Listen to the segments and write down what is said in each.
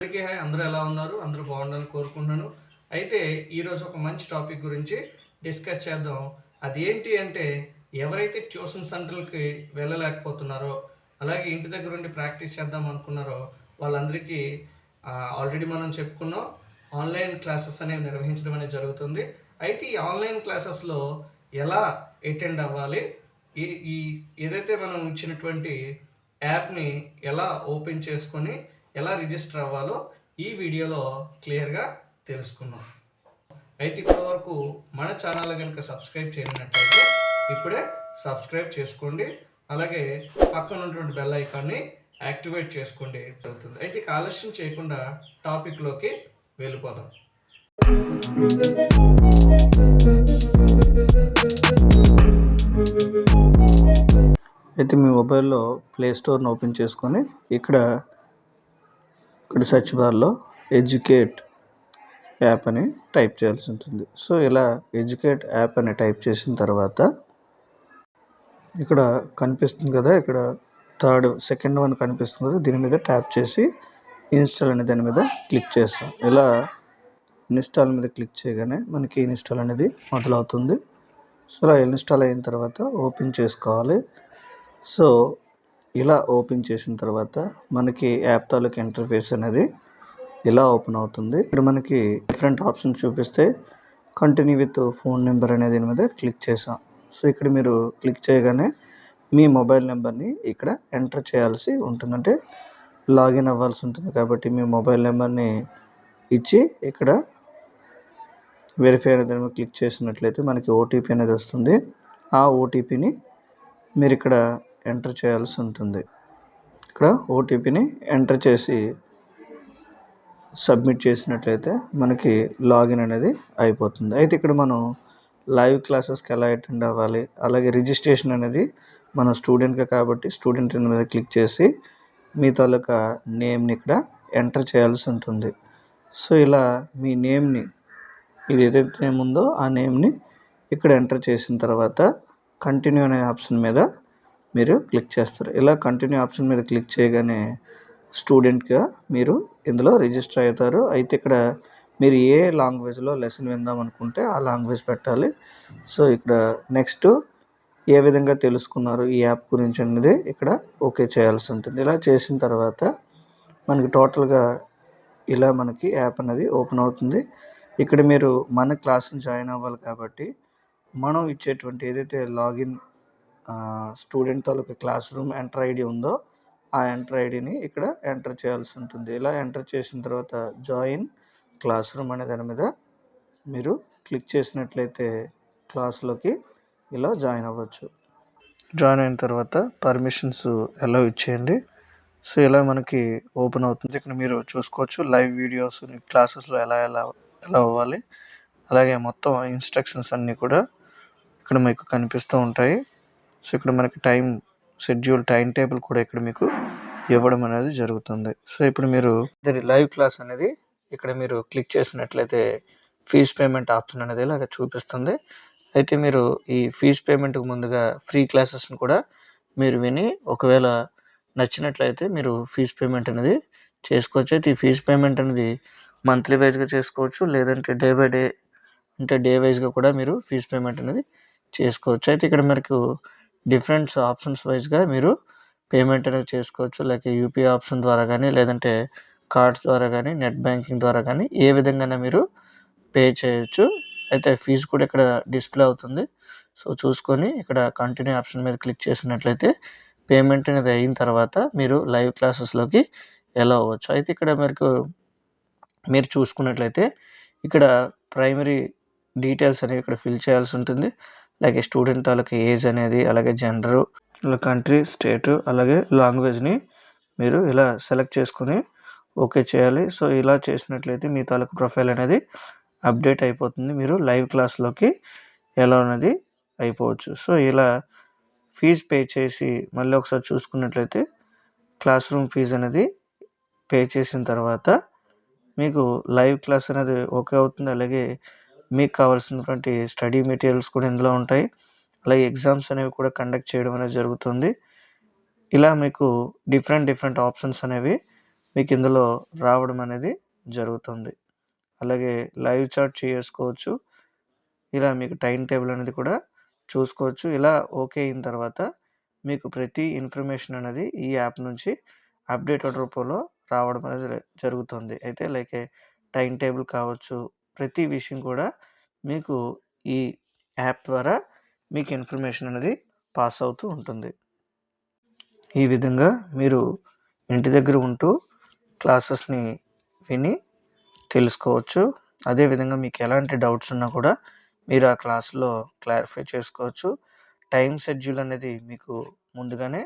అందరికీ హాయ్. అందరూ ఎలా ఉన్నారు? అందరూ బాగుండాలని కోరుకుంటున్నాను. అయితే ఈరోజు ఒక మంచి టాపిక్ గురించి డిస్కస్ చేద్దాం. అది ఏంటి అంటే, ఎవరైతే ట్యూషన్ సెంటర్‌లకి వెళ్ళలేకపోతున్నారో, అలాగే ఇంటి దగ్గర ఉండి ప్రాక్టీస్ చేద్దాం అనుకున్నారో వాళ్ళందరికీ ఆల్రెడీ మనం చెప్పుకున్నాం, ఆన్లైన్ క్లాసెస్ అనేవి నిర్వహించడం అనేది జరుగుతుంది. అయితే ఈ ఆన్లైన్ క్లాసెస్‌లో ఎలా అటెండ్ అవ్వాలి? ఈ ఈ ఏదైతే మనం ఇచ్చినటువంటి యాప్‌ని ఎలా ఓపెన్ చేసుకొని ఎలా రిజిస్టర్ అవ్వాలో ఈ వీడియోలో క్లియర్గా తెలుసుకుందాం. అయితే ఇప్పటి వరకు మన ఛానల్ కనుక సబ్స్క్రైబ్ చేయనట్లయితే ఇప్పుడే సబ్స్క్రైబ్ చేసుకోండి. అలాగే పక్కన ఉన్నటువంటి బెల్ ఐకాన్ని యాక్టివేట్ చేసుకోండి అవుతుంది. అయితే ఇక ఆలస్యం చేయకుండా టాపిక్లోకి వెళ్ళిపోదాం. అయితే మీ మొబైల్లో ప్లే స్టోర్ని ఓపెన్ చేసుకొని ఇక్కడ సెర్చ్ బార్లో ఎడ్యుకేట్ యాప్ అని టైప్ చేయాల్సి ఉంటుంది. సో ఇలా ఎడ్యుకేట్ యాప్ అని టైప్ చేసిన తర్వాత ఇక్కడ కనిపిస్తుంది కదా, ఇక్కడ సెకండ్ వన్ కనిపిస్తుంది కదా, దీని మీద ట్యాప్ చేసి ఇన్స్టాల్ అనే దాని మీద క్లిక్ చేస్తాం. ఇలా ఇన్స్టాల్ మీద క్లిక్ చేయగానే మనకి ఇన్స్టాల్ అనేది మొదలవుతుంది. సో ఇలా ఇన్స్టాల్ అయిన తర్వాత ఓపెన్ చేసుకోవాలి. సో ఇలా ఓపెన్ చేసిన తర్వాత మనకి యాప్ తాలూకు ఇంటర్ఫేస్ అనేది ఇలా ఓపెన్ అవుతుంది. ఇక్కడ మనకి డిఫరెంట్ ఆప్షన్స్ చూపిస్తే కంటిన్యూ విత్ ఫోన్ నెంబర్ అనే దీని మీద క్లిక్ చేసాం. సో ఇక్కడ మీరు క్లిక్ చేయగానే మీ మొబైల్ నెంబర్ని ఇక్కడ ఎంటర్ చేయాల్సి ఉంటుంది. అంటే లాగిన్ అవ్వాల్సి ఉంటుంది కాబట్టి మీ మొబైల్ నెంబర్ని ఇచ్చి ఇక్కడ వెరిఫై అనే దాని మీద క్లిక్ చేసినట్లయితే మనకి ఓటీపీ అనేది వస్తుంది. ఆ ఓటీపీని మీరు ఇక్కడ ఎంటర్ చేయాల్సి ఉంటుంది. ఇక్కడ ఓటీపీని ఎంటర్ చేసి సబ్మిట్ చేసినట్లయితే మనకి లాగిన్ అనేది అయిపోతుంది. అయితే ఇక్కడ మనం లైవ్ క్లాసెస్కి ఎలా అటెండ్ అవ్వాలి, అలాగే రిజిస్ట్రేషన్ అనేది మన స్టూడెంట్గా కాబట్టి స్టూడెంట్ మీద క్లిక్ చేసి మీ తాలూకా నేమ్ని ఇక్కడ ఎంటర్ చేయాల్సి ఉంటుంది. సో ఇలా మీ నేమ్ని, ఇది ఏదైతే నేమ్ ఉందో ఆ నేమ్ని ఇక్కడ ఎంటర్ చేసిన తర్వాత కంటిన్యూ అనే ఆప్షన్ మీద మీరు క్లిక్ చేస్తారు. ఇలా కంటిన్యూ ఆప్షన్ మీద క్లిక్ చేయగానే స్టూడెంట్గా మీరు ఇందులో రిజిస్టర్ అవుతారు. అయితే ఇక్కడ మీరు ఏ లాంగ్వేజ్లో లెసన్ విందాం అనుకుంటే ఆ లాంగ్వేజ్ పెట్టాలి. సో ఇక్కడ నెక్స్ట్ ఏ విధంగా తెలుసుకున్నారు ఈ యాప్ గురించి అనేది ఇక్కడ ఓకే చేయాల్సి ఉంటుంది. ఇలా చేసిన తర్వాత మనకి టోటల్గా ఇలా మనకి యాప్ అనేది ఓపెన్ అవుతుంది. ఇక్కడ మీరు మన క్లాస్ని జాయిన్ అవ్వాలి కాబట్టి మనం ఇచ్చేటువంటి ఏదైతే లాగిన్ స్టూడెంట్ తాలూకా క్లాస్ రూమ్ ఎంటర్ ఐడి ఉందో ఆ ఎంటర్ ఐడిని ఇక్కడ ఎంటర్ చేయాల్సి ఉంటుంది. ఇలా ఎంటర్ చేసిన తర్వాత జాయిన్ క్లాస్ రూమ్ అనే దాని మీద మీరు క్లిక్ చేసినట్లయితే క్లాస్లోకి ఇలా జాయిన్ అవ్వచ్చు. జాయిన్ అయిన తర్వాత పర్మిషన్స్ ఎలా ఇచ్చేయండి. సో ఇలా మనకి ఓపెన్ అవుతుంది. ఇక్కడ మీరు చూసుకోవచ్చు లైవ్ వీడియోస్ క్లాసెస్లో ఎలా అవ్వాలి, అలాగే మొత్తం ఇన్స్ట్రక్షన్స్ అన్నీ కూడా ఇక్కడ మీకు కనిపిస్తూ ఉంటాయి. సో ఇక్కడ మనకి టైం టేబుల్ కూడా ఇక్కడ మీకు ఇవ్వడం అనేది జరుగుతుంది. సో ఇప్పుడు మీరు లైవ్ క్లాస్ అనేది ఇక్కడ మీరు క్లిక్ చేసినట్లయితే ఫీజ్ పేమెంట్ ఆప్షన్ అనేది ఇలాగ చూపిస్తుంది. అయితే మీరు ఈ ఫీజ్ పేమెంట్కి ముందుగా ఫ్రీ క్లాసెస్ని కూడా మీరు విని ఒకవేళ నచ్చినట్లయితే మీరు ఫీజ్ పేమెంట్ అనేది చేసుకోవచ్చు. అయితే ఈ ఫీజ్ పేమెంట్ అనేది మంత్లీ వైజ్గా చేసుకోవచ్చు, లేదంటే డే బై డే అంటే డే వైజ్గా కూడా మీరు ఫీజ్ పేమెంట్ అనేది చేసుకోవచ్చు. అయితే ఇక్కడ మనకు డిఫరెంట్ ఆప్షన్స్ వైజ్గా మీరు పేమెంట్ అనేది చేసుకోవచ్చు. లైక్ యూపీఐ ఆప్షన్ ద్వారా కానీ, లేదంటే కార్డ్స్ ద్వారా కానీ, నెట్ బ్యాంకింగ్ ద్వారా కానీ ఏ విధంగా మీరు పే చేయొచ్చు. అయితే ఫీజు కూడా ఇక్కడ డిస్ప్లే అవుతుంది. సో చూసుకొని ఇక్కడ కంటిన్యూ ఆప్షన్ మీద క్లిక్ చేసినట్లయితే పేమెంట్ అనేది అయిన తర్వాత మీరు లైవ్ క్లాసెస్లోకి ఎలా అవ్వచ్చు. అయితే ఇక్కడ మీరు చూసుకున్నట్లయితే ఇక్కడ ప్రైమరీ డీటెయిల్స్ అనేవి ఇక్కడ ఫిల్ చేయాల్సి ఉంటుంది. అలాగే స్టూడెంట్ తాలూకా ఏజ్ అనేది, అలాగే జెండరు, ఇలా కంట్రీ, స్టేటు, అలాగే లాంగ్వేజ్ని మీరు ఇలా సెలెక్ట్ చేసుకుని ఓకే చేయాలి. సో ఇలా చేసినట్లయితే మీ తాలూకా ప్రొఫైల్ అనేది అప్డేట్ అయిపోతుంది. మీరు లైవ్ క్లాస్లోకి ఎలా అనేది అయిపోవచ్చు. సో ఇలా ఫీజు పే చేసి మళ్ళీ ఒకసారి చూసుకున్నట్లయితే క్లాస్ రూమ్ ఫీజు అనేది పే చేసిన తర్వాత మీకు లైవ్ క్లాస్ అనేది ఓకే అవుతుంది. అలాగే మీకు కావాల్సినటువంటి స్టడీ మెటీరియల్స్ కూడా ఇందులో ఉంటాయి. అలాగే ఎగ్జామ్స్ అనేవి కూడా కండక్ట్ చేయడం అనేది జరుగుతుంది. ఇలా మీకు డిఫరెంట్ ఆప్షన్స్ అనేవి మీకు ఇందులో రావడం అనేది జరుగుతుంది. అలాగే లైవ్ చాట్ చేసుకోవచ్చు. ఇలా మీకు టైం టేబుల్ అనేది కూడా చూసుకోవచ్చు. ఇలా ఓకే అయిన తర్వాత మీకు ప్రతి ఇన్ఫర్మేషన్ అనేది ఈ యాప్ నుంచి అప్డేటెడ్ రూపంలో రావడం అనేది జరుగుతుంది. అయితే లైక్ టైం టేబుల్ కావచ్చు, ప్రతి విషయం కూడా మీకు ఈ యాప్ ద్వారా మీకు ఇన్ఫర్మేషన్ అనేది పాస్ అవుతూ ఉంటుంది. ఈ విధంగా మీరు ఇంటి దగ్గర ఉంటూ క్లాసెస్ని విని తెలుసుకోవచ్చు. అదేవిధంగా మీకు ఎలాంటి డౌట్స్ ఉన్నా కూడా మీరు ఆ క్లాస్‌లో క్లారిఫై చేసుకోవచ్చు. టైమ్ షెడ్యూల్ అనేది మీకు ముందుగానే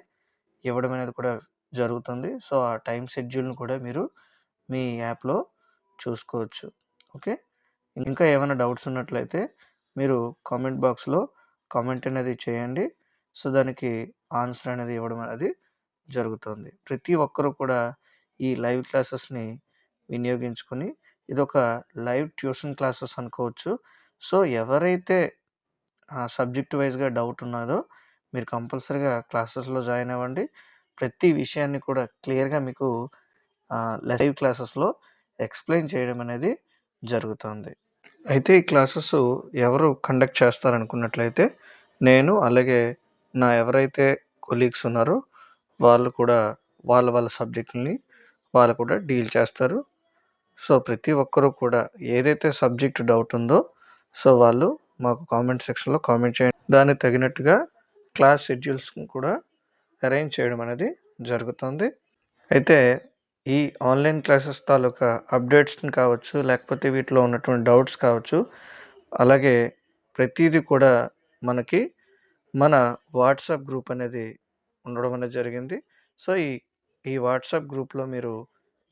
ఇవ్వడం అనేది కూడా జరుగుతుంది. సో, ఆ టైమ్ షెడ్యూల్‌ని కూడా మీరు మీ యాప్‌లో చూసుకోవచ్చు. ఓకే. ఇంకా ఏమైనా డౌట్స్ ఉన్నట్లయితే మీరు కామెంట్ బాక్స్‌లో కామెంట్ అనేది చేయండి. సో, దానికి ఆన్సర్ అనేది ఇవ్వడం అనేది జరుగుతుంది. ప్రతి ఒక్కరు కూడా ఈ లైవ్ క్లాసెస్‌ని వినియోగించుకొని ఇదొక లైవ్ ట్యూషన్ క్లాసెస్ అనుకోవచ్చు. సో, ఎవరైతే సబ్జెక్ట్ వైస్‌గా డౌట్ ఉన్నాదో మీరు కంపల్సరీగా క్లాసెస్‌లో జాయిన్ అవ్వండి. ప్రతి విషయాన్ని కూడా క్లియర్‌గా మీకు లైవ్ క్లాసెస్‌లో ఎక్స్‌ప్లెయిన్ చేయడం అనేది జరుగుతుంది. అయితే ఈ క్లాసెస్ ఎవరు కండక్ట్ చేస్తారనుకున్నట్లయితే నేను, అలాగే నా ఎవరైతే కొలీగ్స్ ఉన్నారో వాళ్ళు కూడా వాళ్ళ సబ్జెక్టులని వాళ్ళు కూడా డీల్ చేస్తారు. సో, ప్రతి ఒక్కరు కూడా ఏదైతే సబ్జెక్ట్ డౌట్ ఉందో సో, వాళ్ళు మాకు కామెంట్ సెక్షన్‌లో కామెంట్ చేయండి. దానికి తగినట్టుగా క్లాస్ షెడ్యూల్స్‌ని కూడా అరేంజ్ చేయడం అనేది జరుగుతుంది. అయితే ఈ ఆన్‌లైన్ క్లాసెస్ తాలూకా అప్డేట్స్‌ని కావచ్చు, లేకపోతే వీటిలో ఉన్నటువంటి డౌట్స్ కావచ్చు, అలాగే ప్రతీది కూడా మనకి మన వాట్సాప్ గ్రూప్ అనేది ఉండడం అనేది జరిగింది. సో, ఈ వాట్సాప్ గ్రూప్‌లో మీరు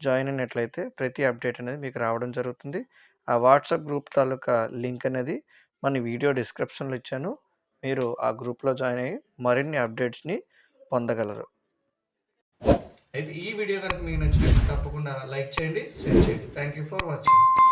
జాయిన్ అయినట్లయితే ప్రతి అప్డేట్ అనేది మీకు రావడం జరుగుతుంది. ఆ వాట్సాప్ గ్రూప్ తాలూకా లింక్ అనేది మన వీడియో డిస్క్రిప్షన్‌లో ఇచ్చాను. మీరు ఆ గ్రూప్‌లో జాయిన్ అయ్యి మరిన్ని అప్డేట్స్‌ని పొందగలరు. అయితే ఈ వీడియో కనుక మీకు నచ్చినట్లయితే తప్పకుండా లైక్ చేయండి, షేర్ చేయండి. Thank you for watching.